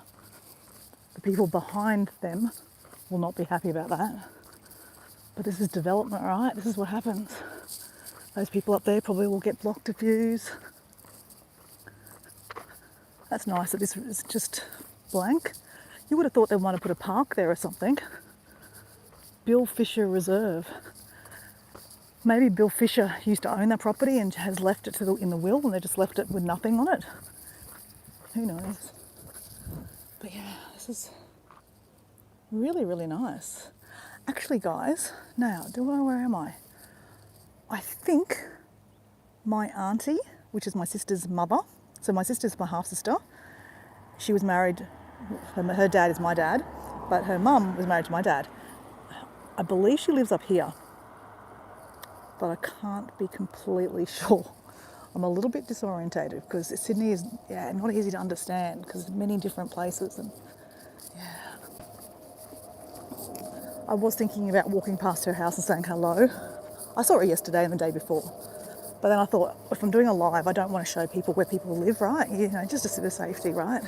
The people behind them will not be happy about that. But this is development, right? This is what happens. Those people up there probably will get blocked of views. That's nice that this is just blank. You would have thought they might have put a park there or something. Bill Fisher Reserve. Maybe Bill Fisher used to own that property and has left it in the will and they just left it with nothing on it. Who knows? But yeah, this is really, really nice. Actually, guys, now, where am I? I think my auntie, which is my sister's mother, so my sister's my half-sister, she was married, her dad is my dad, but her mum was married to my dad. I believe she lives up here, but I can't be completely sure. I'm a little bit disorientated because Sydney is not easy to understand because there's many different places and I was thinking about walking past her house and saying hello. I saw her yesterday and the day before. But then I thought, if I'm doing a live, I don't want to show people where people live, right? You know, just a bit of safety, right?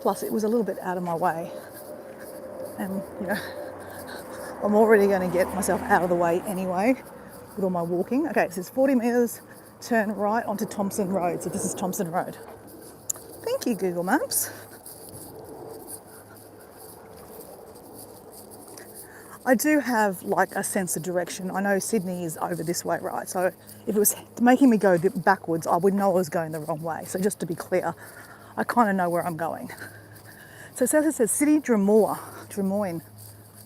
Plus, it was a little bit out of my way. And, you know, I'm already going to get myself out of the way anyway with all my walking. Okay, it says 40 metres, turn right onto Thompson Road. So this is Thompson Road. Thank you, Google Maps. I do have like a sense of direction. I know Sydney is over this way, right? So if it was making me go backwards, I would know I was going the wrong way. So just to be clear, I kind of know where I'm going. So it says City Drummoyne.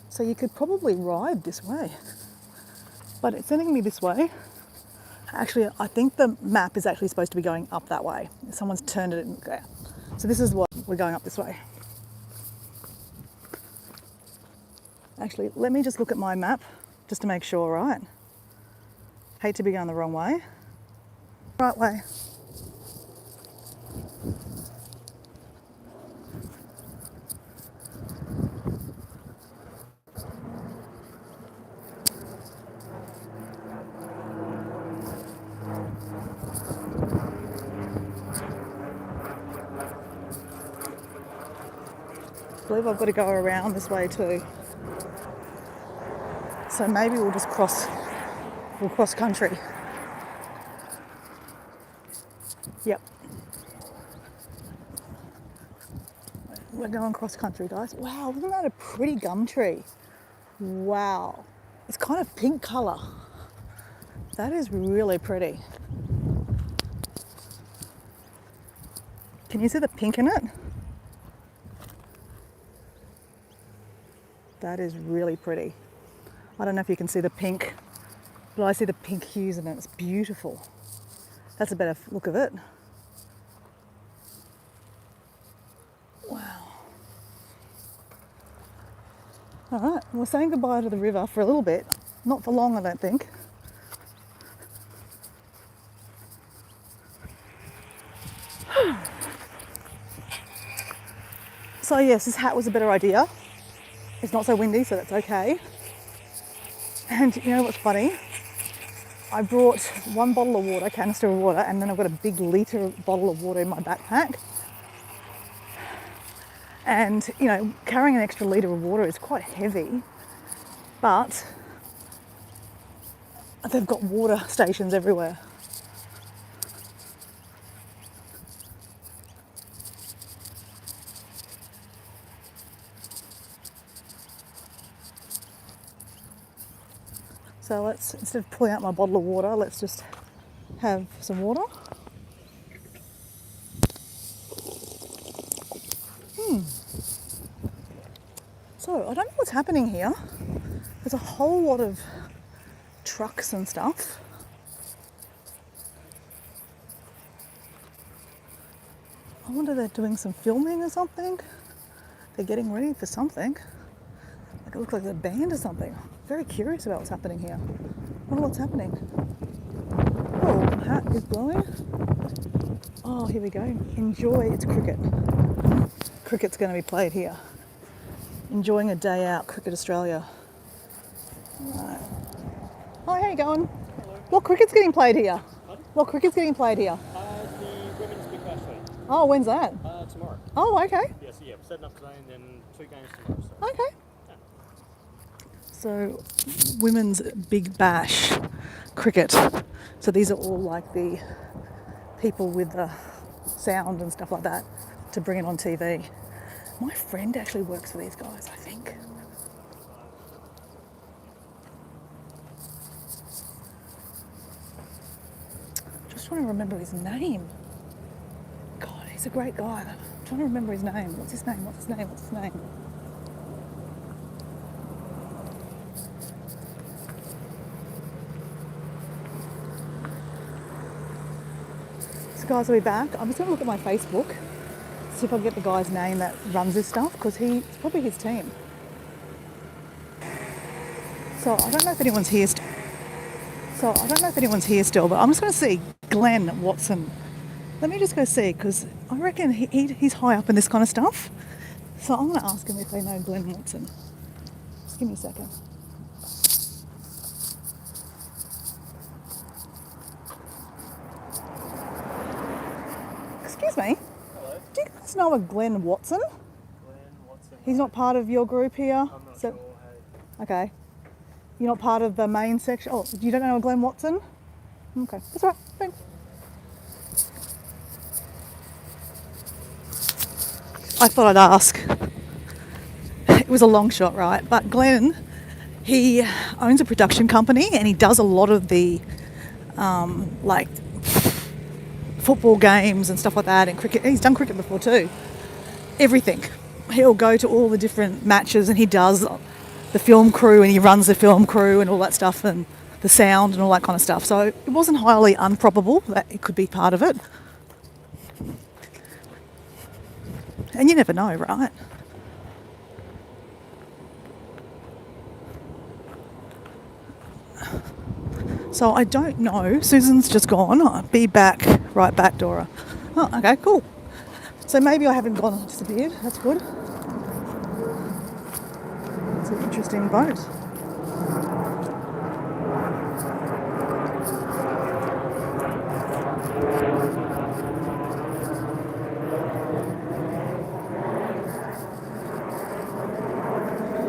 So you could probably ride this way. But it's sending me this way. Actually, I think the map is actually supposed to be going up that way. Someone's turned it in there. So this is what we're going up this way. Actually, let me just look at my map just to make sure, right? Hate to be going the wrong way. Right way. I believe I've got to go around this way too. So maybe we'll cross country. Yep. We're going cross country, guys. Wow, isn't that a pretty gum tree? Wow. It's kind of pink colour. That is really pretty. Can you see the pink in it? That is really pretty. I don't know if you can see the pink, but I see the pink hues in it. It's beautiful. That's a better look of it. Wow. All right, we're saying goodbye to the river for a little bit. Not for long, I don't think. So yes, this hat was a better idea. It's not so windy, so that's okay. And you know what's funny? I brought one bottle of water, canister of water, and then I've got a big litre bottle of water in my backpack. And you know, carrying an extra litre of water is quite heavy, but they've got water stations everywhere. So let's, instead of pulling out my bottle of water, let's just have some water. So I don't know what's happening here. There's a whole lot of trucks and stuff. I wonder if they're doing some filming or something. They're getting ready for something. Like it looks like they're a band or something. I'm very curious about what's happening here. I wonder what's happening. Oh, the hat is blowing. Oh, here we go. Enjoy, it's cricket. Cricket's going to be played here. Enjoying a day out, Cricket Australia. Right. Oh, how you going? Hello. What cricket's getting played here? Pardon? What cricket's getting played here? The women's Big Bash League. Oh, when's that? Tomorrow. Oh, okay. Yeah, so we're setting up today and then 2 games tomorrow. So. Okay. Yeah. So, women's Big Bash cricket. So these are all like the people with the sound and stuff like that to bring it on TV. My friend actually works for these guys, I think. Just trying to remember his name. God, he's a great guy. I'm trying to remember his name. What's his name? What's his name? What's his name? So guys, I'll be back. I'm just going to look at my Facebook, see if I can get the guy's name that runs this stuff, because it's probably his team. So I don't know if anyone's here still, but I'm just going to see Glenn Watson. Let me just go see, because I reckon he's high up in this kind of stuff. So I'm going to ask him if they know Glenn Watson. Just give me a second. Excuse me. Hello. Do you guys know a Glenn Watson? Glenn Watson. He's not part of your group here? I'm not sure. Hey. Okay. You're not part of the main section? Oh, you don't know a Glenn Watson? Okay, that's all right. Thanks. I thought I'd ask. It was a long shot, right? But Glenn, he owns a production company and he does a lot of the like football games and stuff like that, and cricket. He's done cricket before too. Everything. He'll go to all the different matches and he does the film crew and he runs the film crew and all that stuff and the sound and all that kind of stuff. So it wasn't highly improbable that it could be part of it. And you never know, right? So I don't know. Susan's just gone. I'll be back, right back, Dora. Oh, okay, cool. So maybe I haven't gone and disappeared. That's good. It's an interesting boat.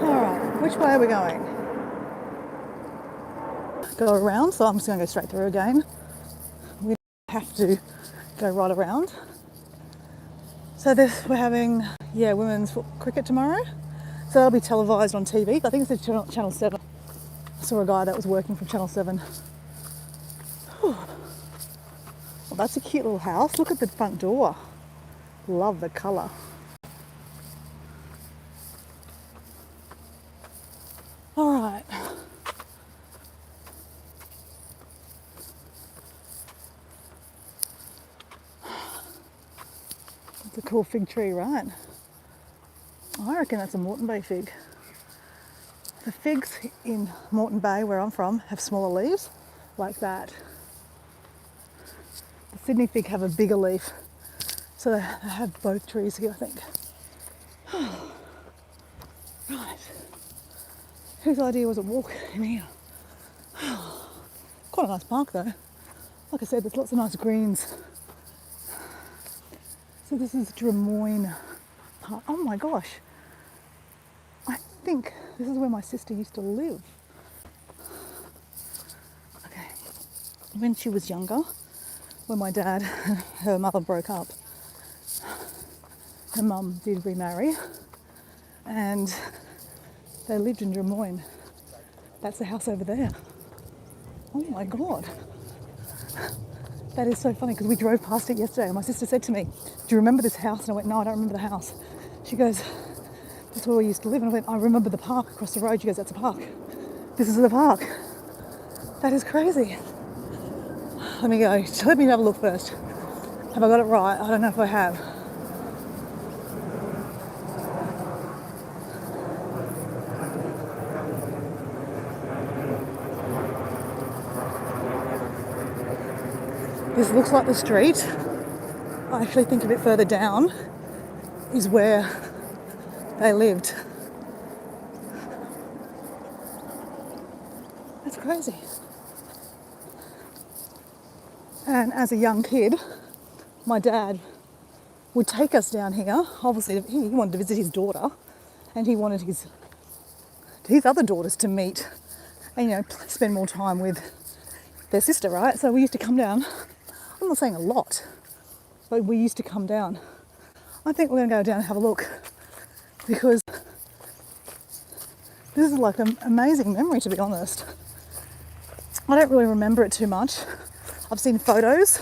Alright, which way are we going? Go around, so I'm just going to go straight through again. We don't have to go right around. So we're having, women's cricket tomorrow. So that'll be televised on TV. I think it's Channel 7. I saw a guy that was working from Channel 7. Whew. Well, that's a cute little house. Look at the front door. Love the colour. All right. That's a cool fig tree, right? I reckon that's a Moreton Bay fig. The figs in Moreton Bay, where I'm from, have smaller leaves, like that. The Sydney fig have a bigger leaf. So they have both trees here, I think. Right. Whose idea was a walk in here? Quite a nice park though. Like I said, there's lots of nice greens. So this is Drummoyne Park. Oh my gosh. I think this is where my sister used to live. Okay. When she was younger, when my dad and her mother broke up, her mum did remarry and they lived in Drummoyne. That's the house over there. Oh my God. That is so funny because we drove past it yesterday and my sister said to me, do you remember this house? And I went, no, I don't remember the house. She goes, that's where we used to live. And I went, I remember the park across the road. She goes, that's a park. This is the park. That is crazy. Let me go. Let me have a look first. Have I got it right? I don't know if I have. This looks like the street. I actually think a bit further down is where they lived. That's crazy. And as a young kid, my dad would take us down here. Obviously, he wanted to visit his daughter and he wanted his other daughters to meet and, you know, spend more time with their sister, right? So we used to come down. I'm not saying a lot, but we used to come down. I think we're going to go down and have a look because this is like an amazing memory, to be honest. I don't really remember it too much. I've seen photos,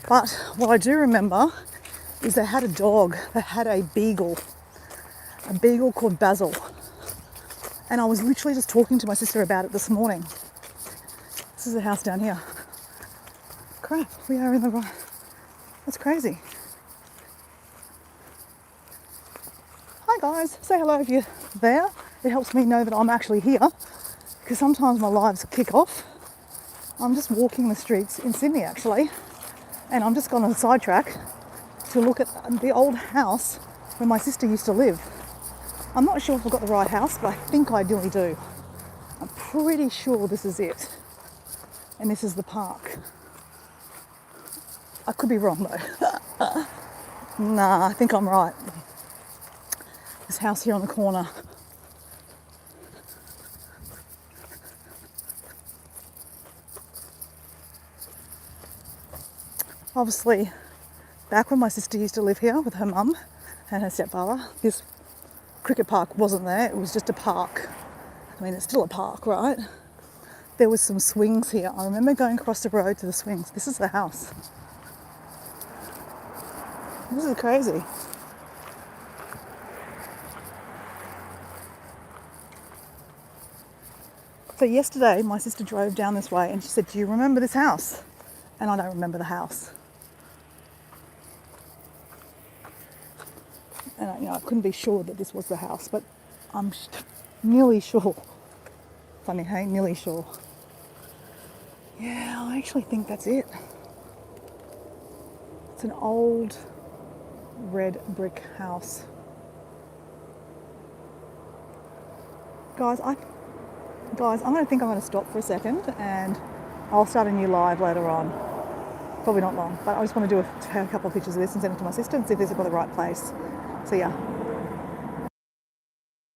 but what I do remember is they had a dog. They had a beagle called Basil. And I was literally just talking to my sister about it this morning. This is the house down here. Crap, we are in the right. That's crazy. Hi guys, say hello if you're there. It helps me know that I'm actually here because sometimes my lives kick off. I'm just walking the streets in Sydney actually, and I'm just gone on a sidetrack to look at the old house where my sister used to live. I'm not sure if I've got the right house, but I think I really do. I'm pretty sure this is it. And this is the park. I could be wrong though. Nah, I think I'm right. This house here on the corner. Obviously, back when my sister used to live here with her mum and her stepfather, this cricket park wasn't there, it was just a park. I mean, it's still a park, right? There was some swings here. I remember going across the road to the swings. This is the house. This is crazy. So yesterday, my sister drove down this way and she said, do you remember this house? And I don't remember the house. And I couldn't be sure that this was the house, but I'm nearly sure. Funny, hey? Nearly sure. Yeah, I actually think that's it. It's an old red brick house. Guys, I'm going to think I'm going to stop for a second and I'll start a new live later on. Probably not long, but I just want to take a couple of pictures of this and send it to my sister and see if this is got the right place. So yeah.